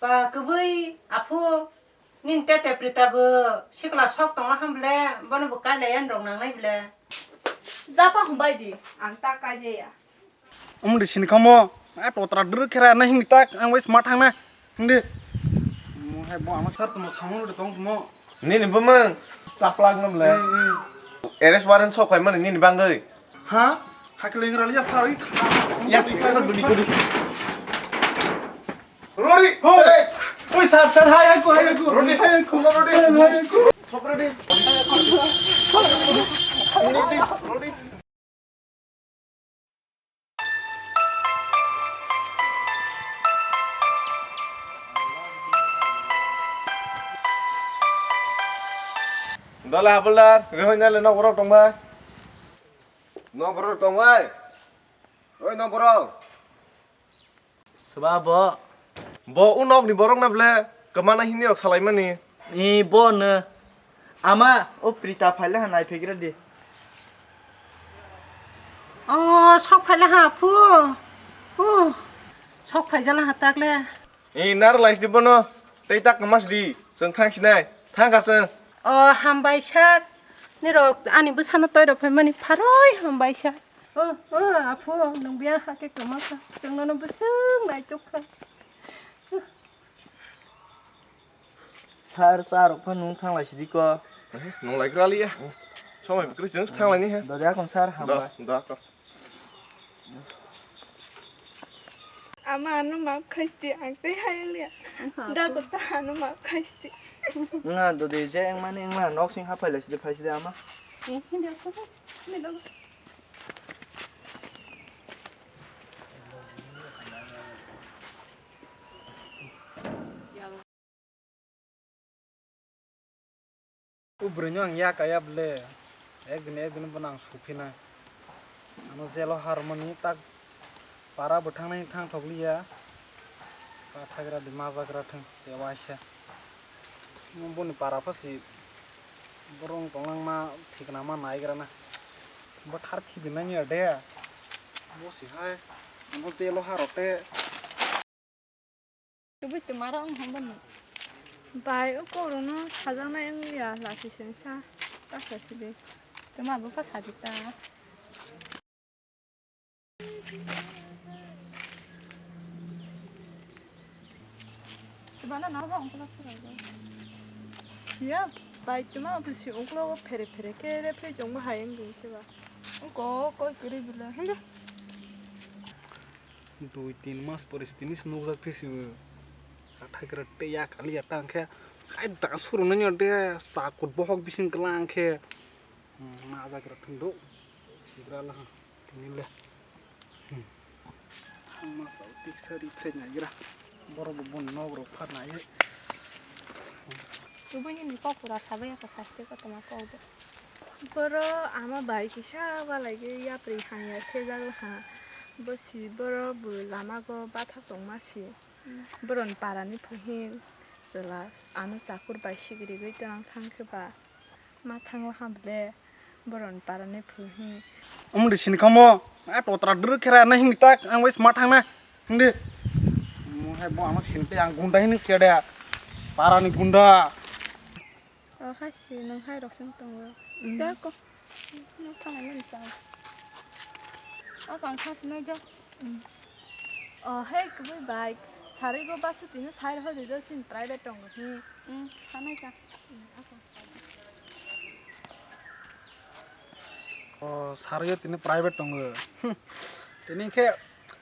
Ba kubai apu nin tete prita bu sikla sok tong la hamble bonu bu kale yan rong nang nai ble. Zapa humbai di, ang takai je ya. Di sini kamu, totra dulu kira nah hing tak, ang wes matang na, hindi. Mau heboh amat sar, tuh sama udah tong tuh. Nini bemang caplang nam le. Eres waran sok kai mana nini bang deui. Hah? Hakling rali ya sari. Ya kan dudi. Rori, hoi. Oi sar hai aku. Rori, hai aku. Sok ready. Rori. Dala habelar, rehonya le no borok tong ba. No borok tong ba. Oi no borok. Sebab bo, Bo unok ni borok na ble. Kemana hini rok salai mani. ni bo ne, ama o prita phale hanai phegre di. Sok phai la ha apu. Sok phai jala hatak le. Nar lais di bono. Tei tak kemas di. Seng thang sinai. Thang ka seng. Hambai sar. Ni rok ani bu sana toy rok phai mani pharoi hambai sar. Apu nang biya ha ke kamaka. Jeng nono bu sung nai tuk kha. Sar pun nung thang lai sidi ko. Nong lai krali ya. Somai bikri seng thang lai ni ha. Doria kon sar hamba. Da ko. Ama anu maaf kasti ang teh hai lia. Da ko ta anu maaf kasti. Nga do de je ang mani ang ma nok sing ha phale sidi phai sidi ama. Ini aku. Ini dong. Ubrenyo ang ya kaya ble. Egni benang supina. Ano zelo harmoni tak para betang nai thang thokli ya. Ka thagra di ma bagra thangewasya. Mumpun para pasi borong tonglang ma thik na ma nai gra na. But har thi binani ade. Bo si hai. Ano zelo harote. Kubi tumara ang hamban. Bai ko ro no sajang na ang ya la ki sen sa. Ta sa sidi. Tuma bu pa sa dita. Tuma na na ba ang kala sura. Ya, bai tuma bu si ong ko pere ke re pre jong ma hayang gi se ba. Ko kiri bila. Hende. 2-3 mas परिस्थिति snugzak phisi thakra te ya kali atang khe hai da suru nanya de sakut bohok bising kelang khe ma zakra thundo sigra la nile ma sau tik sari frenya gira boro bon nogro pharna ye Kubi ni ko pura sabai ka saste ko tuma ko de. Boro ama bai ki sha ba lagi ya pri han ya se ja ha. Bosi boro bu lama ko batha tong ma si. Boron parani phuhin jela anu sakur bai sigri bai tang thang ke ba. Ma thang hamble boron parani phuhin. di sini kamu totra dur kira nah hing tak ang wes matang na hindi mo heboh amat sini ang gunda ini siada para ni gunda Kasi nang hai rok sang tong wa. Da ko. No thang ai sa. Còn khác này chứ. Hết cái bài sari go basu tinu sai ho de do sin private tong hi. Sana ka. saryo tini private tong tini ke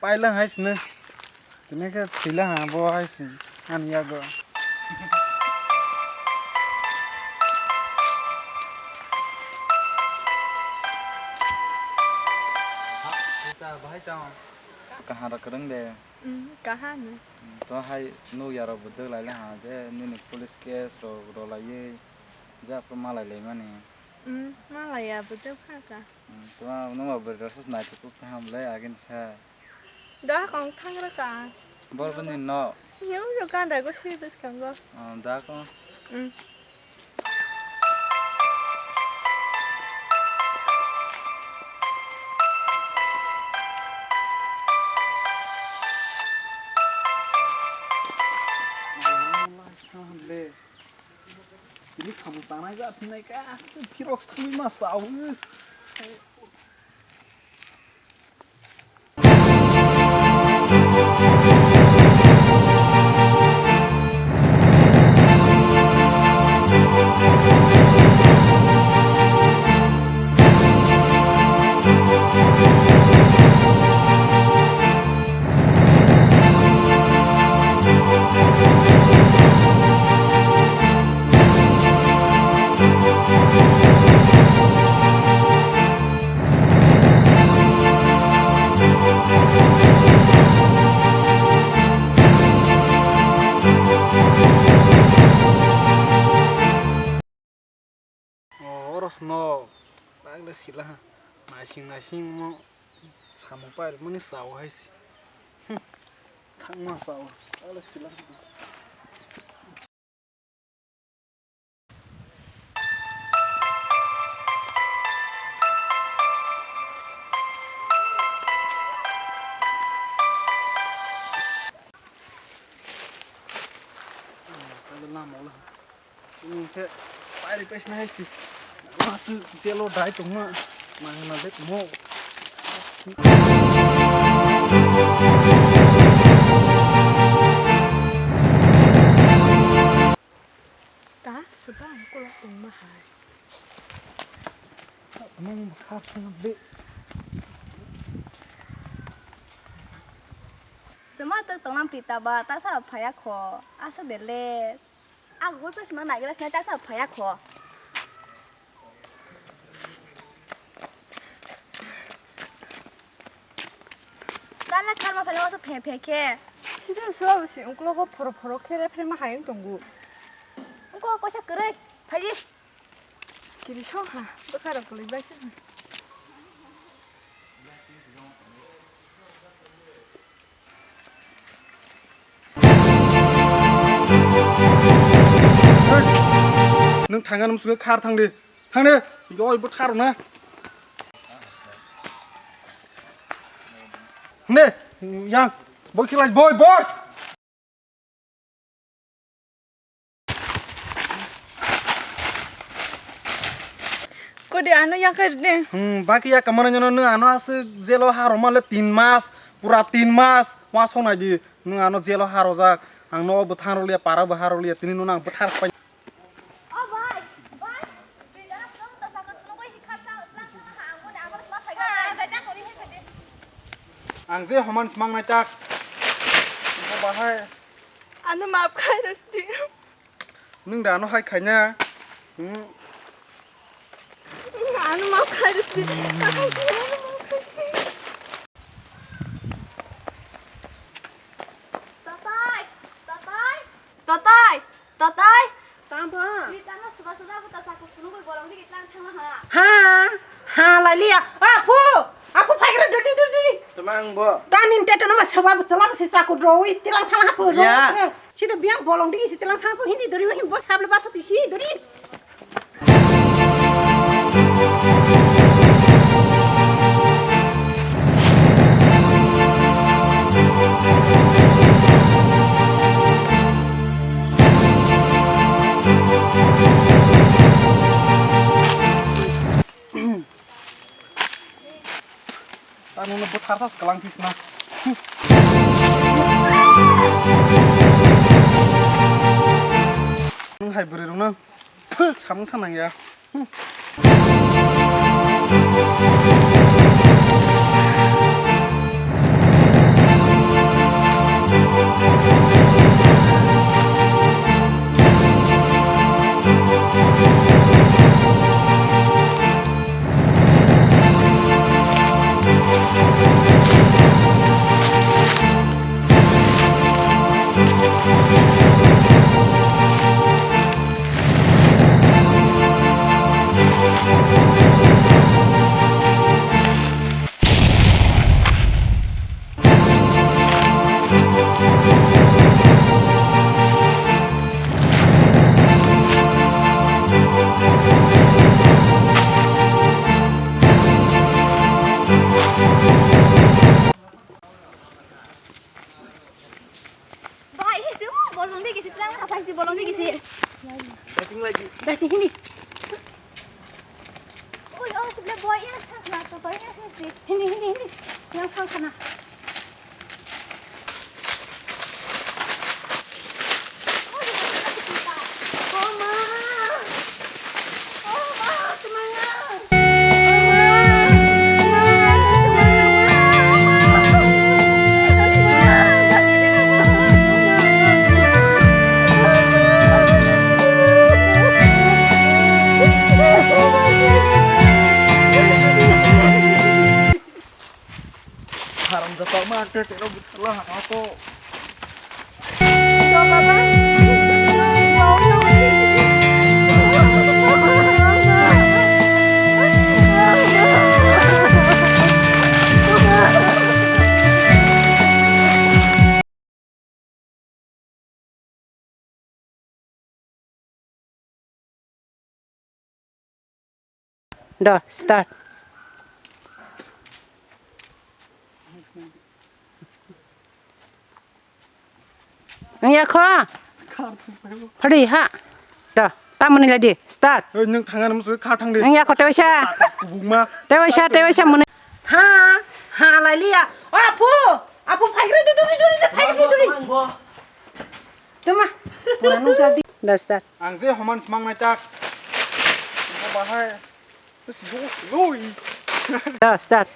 paila hais ne tini ke thila ha bo hais an ya go Ta bahai chang. Kahan ra kereng de. Kahan ne. To hai no yara budal lai la ha je ni police case ro la ye ja pro ma lai le mani. Malah ya betul ka. To no ma ber ras na ku ham lai agin sa. Da kong thang ra ka. Bor ban ni no. Hiu yo kan da go si bes kan go. Da ko. Ini kamu tanah gak sih naik pirok sekali masa Oros no, bagla sila nasing mo sama pa mo ni sawa hay si, thang ma sawa, bagla sila. Bagla lama lah, ini ke, pari pes na hay si. Masuk jelo dai tungma mana dek mo ta sudah aku lah mahal emang khas be Tuma tu tong pita ba ta sa phaya kho asa dele aku tu semang nak jelas ta sa phaya kho Dana karma phela so phe phe ke 실은 수업이 웅클로고 포로포로 캐레 필마 하인 동구 ko ko sa kre phaji 길이 쇼하 똑하라 걸리 바이스 nung thang anum suga khar thang de yoi but khar na ne yang boy kilai boy Kode anu yang kene baki ya kamana nyono nung ano as jelo haro male 3 mas pura 3 mas was hona ji nung ano jelo haro jak ang no but haro lia para ba haro lia tini nung but har pa oh bye bila song ta sa ka tu ko sikhata lang ha ang mo na amar ma phai ga ta ko ni he phai ang je homan smang na chak ko bahai anu maaf khairasti nung da no hai khanya anu maaf khairasti Totai Tamba ni tanga suba ta sa ko tu ko bolong ni kitlang thang ha lai lia apu phai gra dudi Temang bo. tanin tete no ma soba salam si saku roi tilang thang hapu ro sida biang bolong digi si tilang thang hapu hindi dori hi bos hable baso tisi dori anu no but har tas kalang pisna nung hai buri rung nang samung sanang ya Dari sini. Ui, oh sebelah buaya sana, contohnya sih. Ini. Yang sana. Haram jatuh mati, tidak betul lah aku. Dah, start. Ya kau. Hari ha. Dah, tamu ni lagi. Start. Neng tangan musuh katang deh. Ya kau tewasya. Buma. Tewasya mun. Ha lagi ya. Apu pagre duri. Tuma. Pura nung jadi. Dah start. Angze homan semang macak. Bahaya. Terus yoi. Dah start.